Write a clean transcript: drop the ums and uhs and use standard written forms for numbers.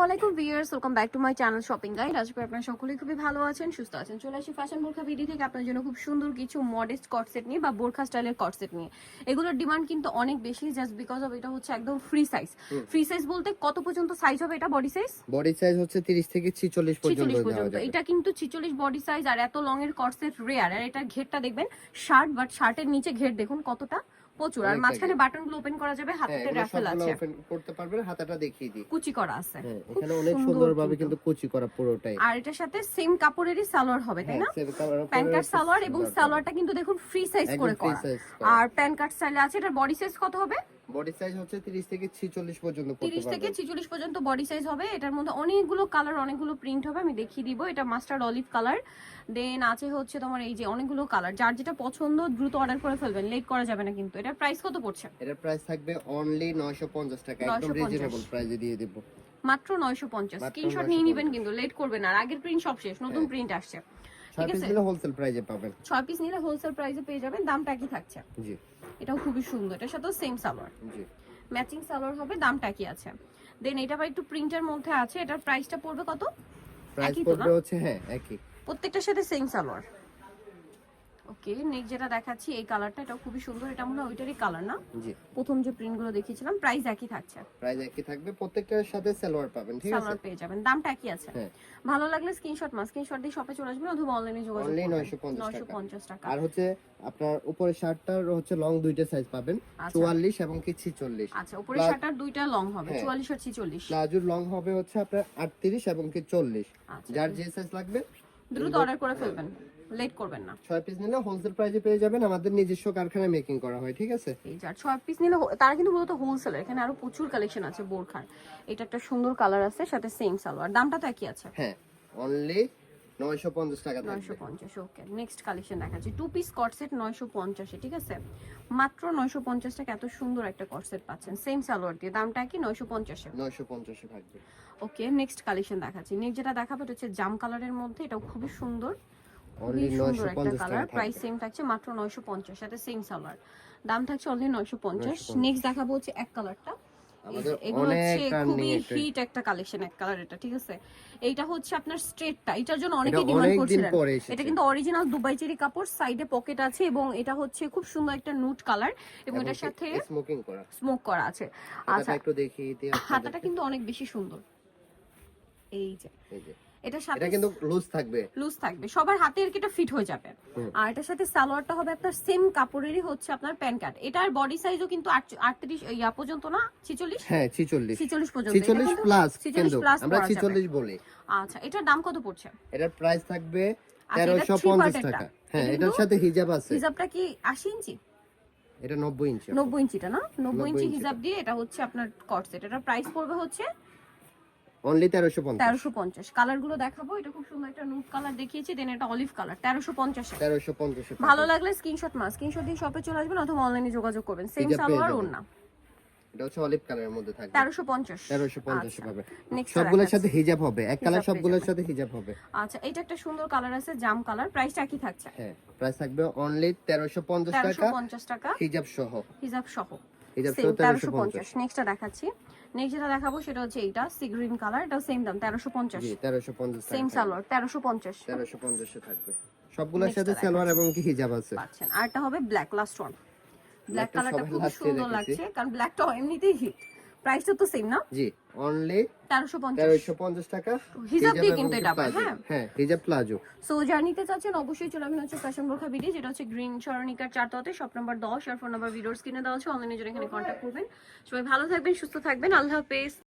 আলাইকুম viewers, welcome back to my channel shopping guide. আজকে আপনারা সকলেই খুবই ভালো আছেন, সুস্থ আছেন। চলে আসি ফ্যাশন বোরখা ভিডিও থেকে আপনার জন্য খুব সুন্দর কিছু মডেস্ট কট সেট নিয়ে বা বোরখা স্টাইলের কট সেট নিয়ে। এগুলোর ডিমান্ড কিন্তু অনেক বেশি, জাস্ট বিকজ অফ এটা হচ্ছে একদম ফ্রি সাইজ। ফ্রি সাইজ বলতে কত পর্যন্ত সাইজ হবে এটা? বডি সাইজ হচ্ছে 30 থেকে 46 পর্যন্ত। এটা কিন্তু 46 বডি সাইজ। আর এত লং এর কট সেট রেয়ার। আর এটা ঘেরটা দেখবেন শার্ট, বাট শার্টের নিচে ঘের দেখুন কতটা প্রচুর। আর মাঝখানে বাটনগুলো ওপেন করা যাবে, হাতে রাফেল আছে, ওপেন করতে পারবেন। হাতাটা দেখিয়ে দিই, কুচি করা আছে। এখানে অনেক সুন্দরভাবে কিন্তু কুচি করা পুরোটাই। আর এটার সাথে সেম কাপড়েরই সালোয়ার হবে, তাই না? প্যান্ট কাট সালোয়ার, এবং সালোয়ারটা কিন্তু দেখুন ফ্রি সাইজ করে করা। আর প্যান্ট কাট স্টাইলে আছে। এটার বডি সাইজ কত হবে? বডি সাইজ হচ্ছে 30 থেকে 46 পর্যন্ত করতে পারবেন। 30 থেকে 46 পর্যন্ত বডি সাইজ হবে। এটার মধ্যে অনেকগুলো কালার, অনেকগুলো প্রিন্ট হবে, আমি দেখিয়ে দিব। এটা মাস্টার্ড অলিভ কালার, দেন আছে হচ্ছে তোমার এই যে অনেকগুলো কালার। যার যেটা পছন্দ দ্রুত অর্ডার করে ফেলবেন, লেট করা যাবে না কিন্তু। এটার প্রাইস কত পড়ছে? এটার প্রাইস থাকবে অনলি 950 টাকা, একদম রিজনেবল প্রাইসে দিয়ে দেব, মাত্র 950। স্ক্রিনশট নিয়ে নেবেন কিন্তু লেট করবেন না। আর আগের প্রিন্ট সব শেষ, নতুন প্রিন্ট আসছে। 6 পিস নিলে হোলসেল প্রাইসে পাবেন। 6 পিস নিলে হোলসেল প্রাইসে পেয়ে যাবেন। দামটা কি থাকছে? জি, এটাও খুবই সুন্দর। এটার সাথে সেম সালোয়ার, জি ম্যাচিং সালোয়ার হবে। দামটা কি আছে? দেন এটা আবার একটু প্রিন্টের মধ্যে আছে। এটার প্রাইসটা পড়বে কত? প্রাইস পড়বে হচ্ছে একই, প্রত্যেকটার সাথে সেম সালোয়ার। ওকে, নেক্সট যেটা দেখাচ্ছি এই কালারটা, এটা খুবই সুন্দর। এটা মনে হয় ওইটারই কালার না? জি, প্রথম যে প্রিন্টগুলো দেখিয়েছিলাম। প্রাইস একই থাকছে, প্রাইস একই থাকবে। প্রত্যেকটার সাথে সালোয়ার পাবেন, ঠিক আছে? সালোয়ার পেয়ে যাবেন। দামটা একই আছে। ভালো লাগলে স্ক্রিনশট দিয়ে শপে চলে আসবেন অথবা অনলাইনে যোগাযোগ করবেন। 950 টাকা। আর হচ্ছে আপনার উপরে শার্টটার হচ্ছে লং দুইটা সাইজ পাবেন, 44 এবং কি 46। আচ্ছা, উপরে শার্টটার দুইটা লং হবে, 44 আর 46। প্লাজোর লং হবে হচ্ছে আপনার 38 এবং কি 40। যার যে সাইজ লাগবে দ্রুত অর্ডার করে ফেলবেন, লেট করবেন না। 6 পিস নিলে হোলসেল প্রাইসে পেয়ে যাবেন। আমাদের নিজস্ব কারখানায় মেকিং করা হয়, ঠিক আছে? এই যার 6 পিস নিলে তারা কিন্তু মূলত হোলসেলার। এখানে আরো প্রচুর কালেকশন আছে বোরখার। এটা একটা সুন্দর কালার আছে, সাথে সেম সালোয়ার। দামটা তো একই আছে। অনলি 950 টাকা থাকবে। 950। ওকে, নেক্সট কালেকশন দেখাচ্ছি। 2 পিস কট সেট 950 এ, ঠিক আছে? মাত্র 950 টাকা এত সুন্দর একটা কট সেট পাচ্ছেন সেম সালোয়ার দিয়ে। দামটা কি? 950 এ। 950 এ থাকবে। ওকে, নেক্সট কালেকশন দেখাচ্ছি। নেক্সট যেটা দেখাবো এটা হচ্ছে জাম কালারের মধ্যে। এটাও খুবই সুন্দর, অনলি 950 কালার। টাকা। প্রাইস সেম থাকছে, মাত্র 950, সাথে সেম সালোয়ার। দাম থাকছে অনলি 950। নেক্সট দেখাবো হচ্ছে এক কালারটা। এগুলো হচ্ছে খুবই হিট একটা কালেকশন, এক কালার এটা, ঠিক আছে? এইটা হচ্ছে আপনার স্ট্রেটটা, এটার জন্য অনেকে ডিমান্ড করছিলেন। এটা কিন্তু অরিজিনাল দুবাই চেরি কাপড়, সাইডে পকেট আছে, এবং এটা হচ্ছে খুব সুন্দর একটা নুট কালার, এবং এটার সাথে স্মোক করা আছে। আচ্ছা, একটু দেখি হাতাটা কিন্তু অনেক বেশি সুন্দর। এই যে এটার সাথে কিন্তু লুজ থাকবে, সবার হাতে আর কি এটা ফিট হয়ে যাবে। আর এটার সাথে সালোয়ারটা হবে আপনার সেম কাপড়েরই হচ্ছে আপনার প্যান্ট কাট। এটার বডি সাইজও কিন্তু 38 ইয়া পর্যন্ত না, 46। 46 পর্যন্ত। 46 প্লাস, কিন্তু আমরা 46 বলি। আচ্ছা, এটার দাম কত পড়ছে? এটার প্রাইস থাকবে 1350 টাকা। এটার সাথে হিজাব আছে। হিজাবটা কি 80 ইঞ্চি? এটা 90 ইঞ্চি। 90 ইঞ্চিটা না? 90 ইঞ্চি হিজাব দিয়ে এটা হচ্ছে আপনার কট সেট। এটার প্রাইস পড়বে হচ্ছে অনলি 1350। কালারগুলো দেখাবো। এটা খুব সুন্দর একটা নুট কালার দেখিয়েছি, দেন এটা অলিভ কালার। 1350 এ। 1350। ভালো লাগলে স্ক্রিনশট দিয়ে শপে চলে আসবেন অথবা অনলাইনে যোগাযোগ করবেন। সেম সালোয়ার, ওড়না। এটা হচ্ছে অলিভ কালারের মধ্যে থাকবে। 1350 পাবে। সবগুলোর সাথে হিজাব হবে, এক কালার সবগুলোর সাথে হিজাব হবে। আচ্ছা, এটা একটা সুন্দর কালার আছে, জাম কালার। প্রাইসটা কি থাকছে? প্রাইস থাকবে অনলি 1350 টাকা, হিজাব সহ। 1350। নেক্সটটা দেখাচ্ছি। নেক্সট যেটা দেখাবো সেটা হচ্ছে এইটা সি গ্রিন কালার। এটাও সেম দাম, 1350। 1350 সেম সালোয়ার, 1350। 1350 এ থাকবে। সবগুলোর সাথে সালোয়ার এবং কি হিজাব আছে। পাচ্ছেন। আর এটা হবে ব্ল্যাক, লাস্ট ওয়ান। ব্ল্যাক কালারটা খুব সুন্দর লাগছে, কারণ ব্ল্যাকটা এমনিতেই হিট। প্রাইসটা তো সেম না? জি, অনলি 1350 টাকা, হিজাব দিয়ে কিন্তু এটা। হিজাব প্লাজো। সো যারা নিতে চাচ্ছেন অবশ্যই চলে আসবেন হচ্ছে ফ্যাশন বোরখা ভিডিও, যেটা হচ্ছে গ্রিন সরণিকার 4 তলাতে, শপ নাম্বার 10। আর ফোন নাম্বার ভিডিওর স্ক্রিনে দেওয়া আছে, অনলাইনে জন্য এখানে কন্ট্যাক্ট করবেন। সবাই ভালো থাকবেন, সুস্থ থাকবেন, আল্লাহ হাফেজ।